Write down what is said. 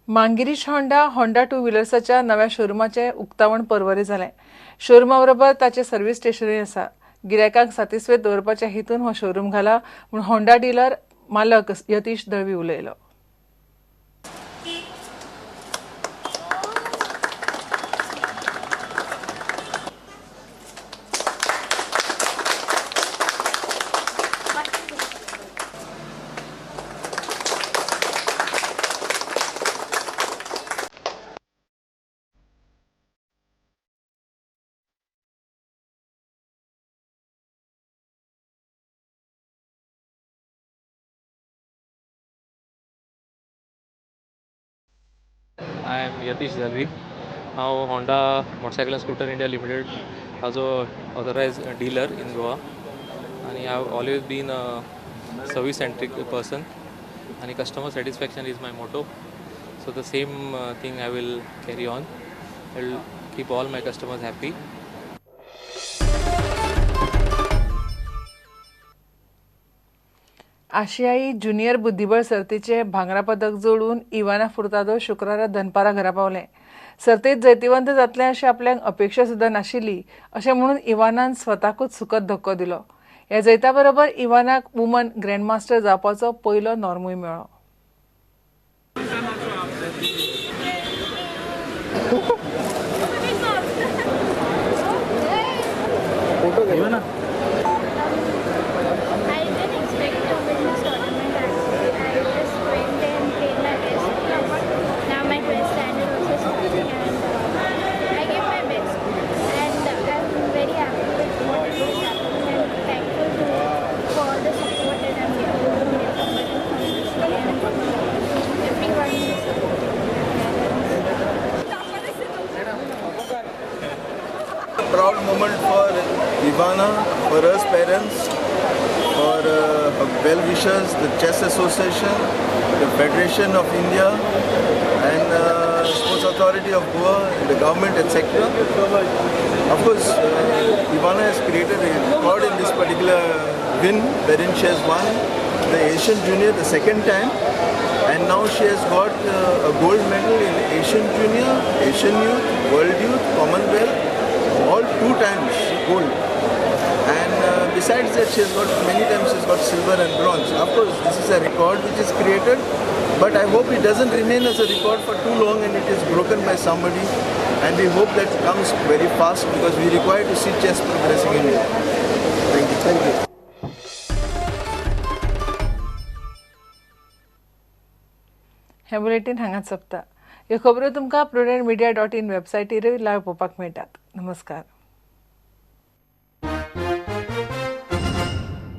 Mangirish Honda to व्हिलर्साच्या नव्या शोरूमाचे उक्तावण परवरे जालें। शोरूमा बरोबर ताचे सर्व्हिस स्टेशनूय आसा। गिरायकांक सातिस्वेत दवरपाच्या हेतून हो शोरूम घाला म्हूण होंडा डीलर मालक यतीश दळवी उलयलो। I am Yatish Dalvi. हांव Honda motorcycle and scooter India limited हाजो ऑथरायज्ड डीलर इन गोवा आनी हांव always been a service centric person आनी customer satisfaction is my motto. So the same thing I will carry on. I will keep all my customers happy. आशियाई junior बुद्धिबळ सर्तीचे भांगरा पदक जोडून इवाना फुर्तादो शुक्रारा दनपारा घरा पावले। सर्तीत जैतिवंत जातले अशी आपल्याक अपेक्षा सुद्धा नाशिल्ली अशें म्हणून इवानान स्वताकूच सुखद धक्को दिलो। ह्या जैता बरोबर इवानाक वुमन ग्रँडमास्टर जावपाचो पयलो नॉर्मूय मेळ्ळो। Proud moment for Ivana, for her parents, for her well-wishers, the Chess Association, the Federation of India, and Sports Authority of Goa, the government, etc. Of course, Ivana has created a record in this particular win, wherein she has won the Asian Junior the second time, and now she has got a gold medal in Asian Junior, Asian Youth, World Youth, Commonwealth, all 2 times gold. And besides that, she has got many times she's got silver and bronze. Of course, this is a record which is created, but I hope it doesn't remain as a record for too long and it is broken by somebody. And we hope that comes very fast because we require to see chess progressing in India. Thank you. Thank you. हे bulletin हांगाच सोंपता। ह्यो खबरो तुमकां prudentmedia.in वेबसायटीर live पळोवपाक मेळटात। नमस्कार।